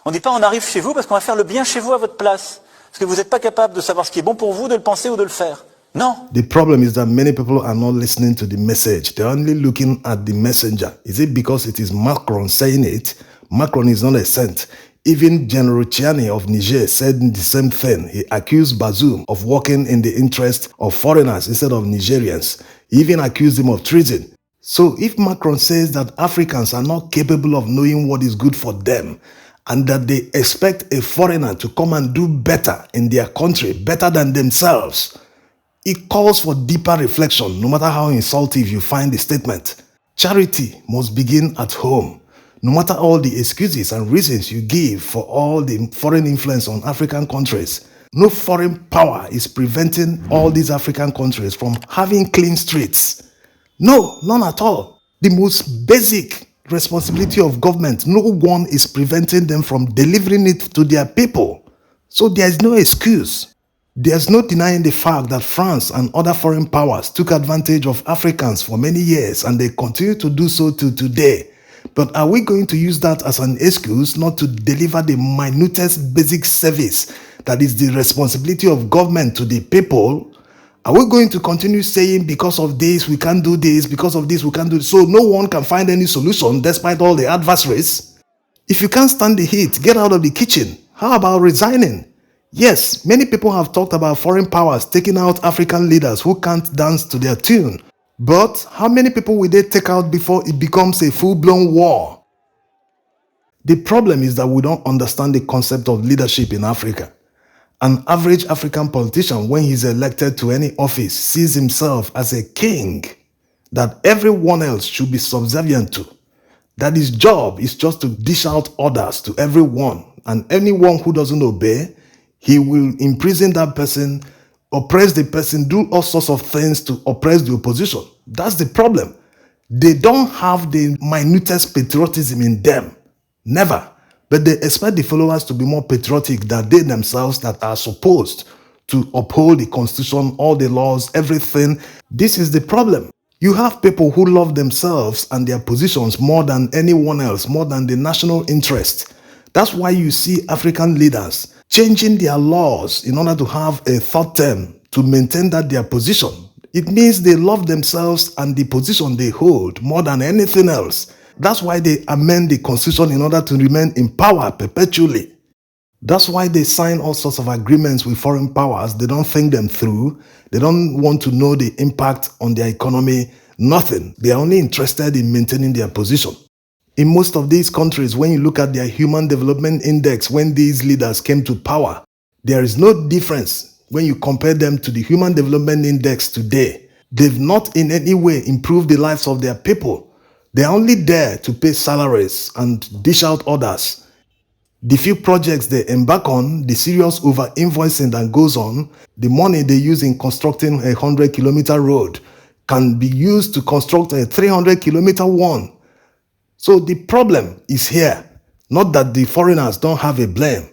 On ne dit pas on arrive chez vous parce qu'on va faire le bien chez vous à votre place. Parce que vous n'êtes pas capable de savoir ce qui est bon pour vous, de le penser ou de le faire. Non. The problem is that many people are not listening to the message. They're only looking at the messenger. Is it because it is Macron saying it? Macron is not a saint. Even General Chiani of Niger said the same thing. He accused Bazoum of working in the interest of foreigners instead of Nigerians. He even accused him of treason. So if Macron says that Africans are not capable of knowing what is good for them, and that they expect a foreigner to come and do better in their country, better than themselves, it calls for deeper reflection, no matter how insultive you find the statement. Charity must begin at home. No matter all the excuses and reasons you give for all the foreign influence on African countries, no foreign power is preventing all these African countries from having clean streets. No, none at all. The most basic responsibility of government, no one is preventing them from delivering it to their people. So there is no excuse. There's no denying the fact that France and other foreign powers took advantage of Africans for many years and they continue to do so till today. But are we going to use that as an excuse not to deliver the minutest basic service that is the responsibility of government to the people? Are we going to continue saying because of this we can't do this, because of this we can't do this, so no one can find any solution despite all the adversaries? If you can't stand the heat, get out of the kitchen. How about resigning? Yes, many people have talked about foreign powers taking out African leaders who can't dance to their tune. But how many people will they take out before it becomes a full-blown war? The problem is that we don't understand the concept of leadership in Africa. An average African politician, when he's elected to any office, sees himself as a king that everyone else should be subservient to. That his job is just to dish out orders to everyone, and anyone who doesn't obey, he will imprison that person, oppress the person, do all sorts of things to oppress the opposition. That's the problem. They don't have the minutest patriotism in them. Never. But they expect the followers to be more patriotic than they themselves that are supposed to uphold the constitution, all the laws, everything. This is the problem. You have people who love themselves and their positions more than anyone else, more than the national interest. That's why you see African leaders changing their laws in order to have a third term to maintain that their position. It means they love themselves and the position they hold more than anything else. That's why they amend the constitution in order to remain in power perpetually. That's why they sign all sorts of agreements with foreign powers. They don't think them through. They don't want to know the impact on their economy. Nothing. They are only interested in maintaining their position. In most of these countries, when you look at their Human Development Index, when these leaders came to power, there is no difference when you compare them to the Human Development Index today. They've not in any way improved the lives of their people. They are only there to pay salaries and dish out orders. The few projects they embark on, the serious over-invoicing that goes on, the money they use in constructing a 100-kilometer road can be used to construct a 300-kilometer one. So the problem is here. Not that the foreigners don't have a blame,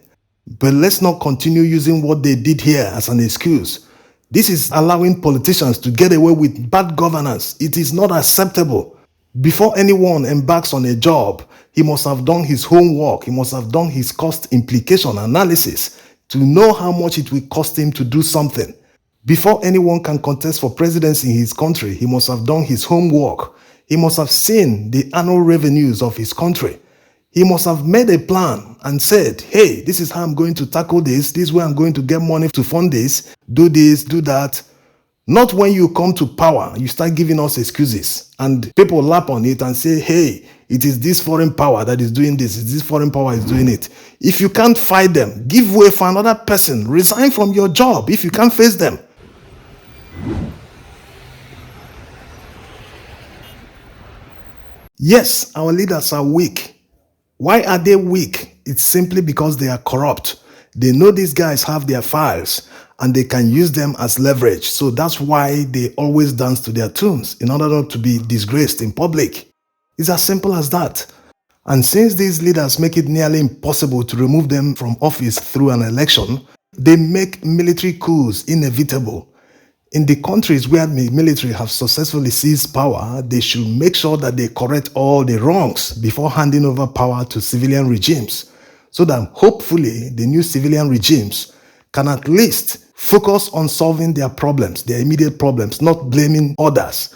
but let's not continue using what they did here as an excuse. This is allowing politicians to get away with bad governance. It is not acceptable. Before anyone embarks on a job, he must have done his homework. He must have done his cost implication analysis to know how much it will cost him to do something. Before anyone can contest for presidency in his country, he must have done his homework. He must have seen the annual revenues of his country. He must have made a plan and said, hey, this is how I'm going to tackle this. This is where I'm going to get money to fund this, do that. Not when you come to power, you start giving us excuses and people lap on it and say, hey, it is this foreign power that is doing this. It's this foreign power is doing it. If you can't fight them, give way for another person. Resign from your job if you can't face them. Yes, our leaders are weak. Why are they weak? It's simply because they are corrupt. They know these guys have their files and they can use them as leverage. So that's why they always dance to their tunes in order not to be disgraced in public. It's as simple as that. And since these leaders make it nearly impossible to remove them from office through an election, they make military coups inevitable. In the countries where the military have successfully seized power, they should make sure that they correct all the wrongs before handing over power to civilian regimes. so that hopefully the new civilian regimes can at least focus on solving their problems, their immediate problems, not blaming others.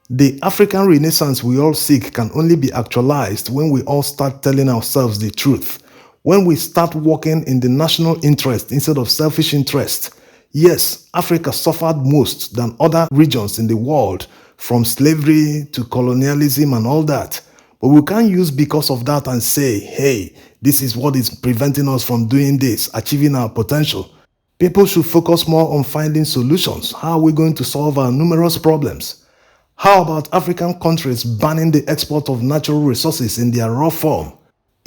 The African Renaissance we all seek can only be actualized when we all start telling ourselves the truth. When we start working in the national interest instead of selfish interest. Yes, Africa suffered most than other regions in the world, from slavery to colonialism and all that. But we can't use because of that and say, hey, this is what is preventing us from doing this, achieving our potential. People should focus more on finding solutions. How are we going to solve our numerous problems? How about African countries banning the export of natural resources in their raw form?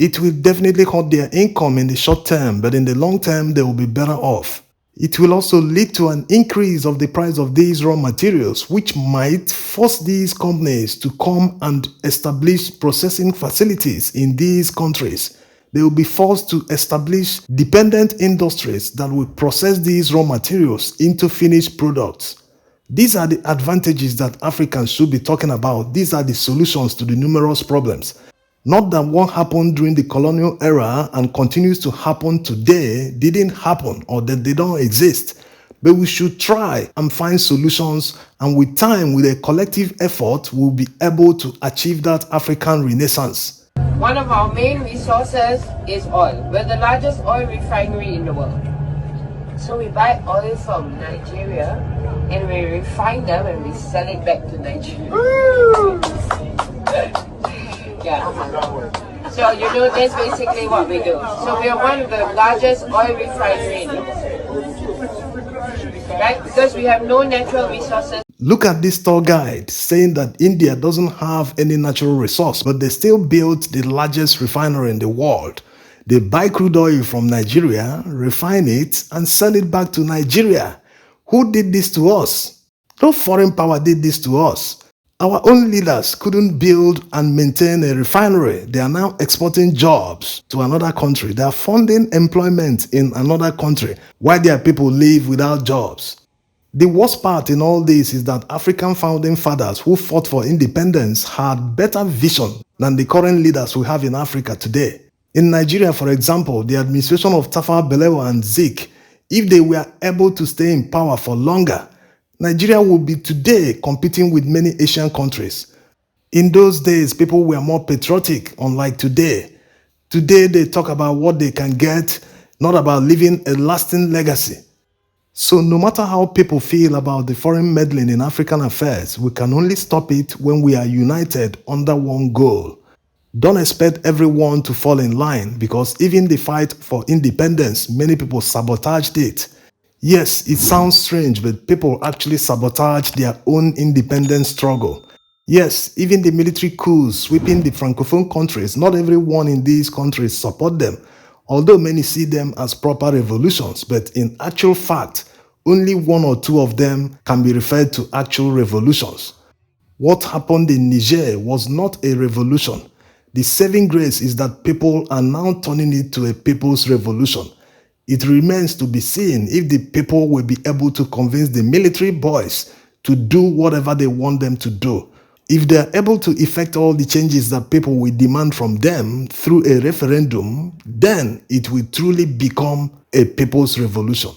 It will definitely hurt their income in the short term, but in the long term, they will be better off. It will also lead to an increase of the price of these raw materials, which might force these companies to come and establish processing facilities in these countries. They will be forced to establish dependent industries that will process these raw materials into finished products. These are the advantages that Africans should be talking about. These are the solutions to the numerous problems. Not that what happened during the colonial era and continues to happen today didn't happen or that they don't exist. But we should try and find solutions, and with time, with a collective effort, we'll be able to achieve that African Renaissance. One of our main resources is oil. We're the largest oil refinery in the world. So we buy oil from Nigeria and we refine them and we sell it back to Nigeria. Yeah. So that's basically what we do. So we are one of the largest oil refineries in the world. Right? Because we have no natural resources. Look at this tour guide saying that India doesn't have any natural resource, but they still built the largest refinery in the world. They buy crude oil from Nigeria, refine it, and sell it back to Nigeria. Who did this to us? No foreign power did this to us. Our own leaders couldn't build and maintain a refinery. They are now exporting jobs to another country. They are funding employment in another country while their people live without jobs. The worst part in all this is that African founding fathers who fought for independence had better vision than the current leaders we have in Africa today. In Nigeria, for example, the administration of Tafawa Balewa and Zik, if they were able to stay in power for longer, Nigeria would be today competing with many Asian countries. In those days, people were more patriotic, unlike today. Today, they talk about what they can get, not about leaving a lasting legacy. So no matter how people feel about the foreign meddling in African affairs, we can only stop it when we are united under one goal. Don't expect everyone to fall in line, because even the fight for independence, many people sabotaged it. Yes, it sounds strange, but people actually sabotage their own independence struggle. Yes, even the military coups sweeping the Francophone countries, not everyone in these countries support them, although many see them as proper revolutions, but in actual fact, only one or two of them can be referred to actual revolutions. What happened in Niger was not a revolution. The saving grace is that people are now turning it to a people's revolution. It remains to be seen if the people will be able to convince the military boys to do whatever they want them to do. If they are able to effect all the changes that people will demand from them through a referendum, then it will truly become a people's revolution.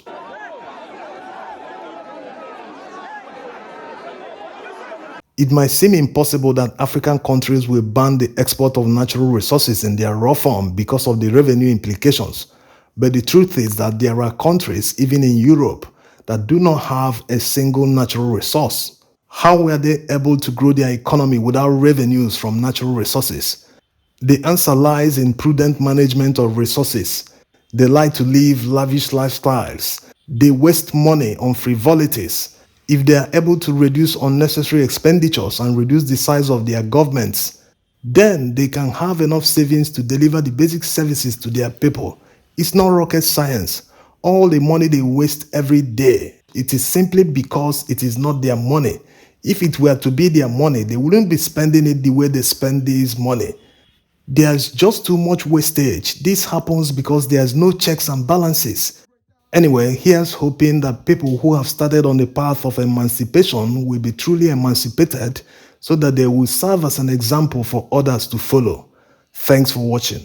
It might seem impossible that African countries will ban the export of natural resources in their raw form because of the revenue implications. But the truth is that there are countries, even in Europe, that do not have a single natural resource. How were they able to grow their economy without revenues from natural resources? The answer lies in prudent management of resources. They like to live lavish lifestyles. They waste money on frivolities. If they are able to reduce unnecessary expenditures and reduce the size of their governments, then they can have enough savings to deliver the basic services to their people. It's not rocket science. All the money they waste every day, it is simply because it is not their money. If it were to be their money, they wouldn't be spending it the way they spend this money. There's just too much wastage. This happens because there's no checks and balances. Anyway, here's hoping that people who have started on the path of emancipation will be truly emancipated so that they will serve as an example for others to follow. Thanks for watching.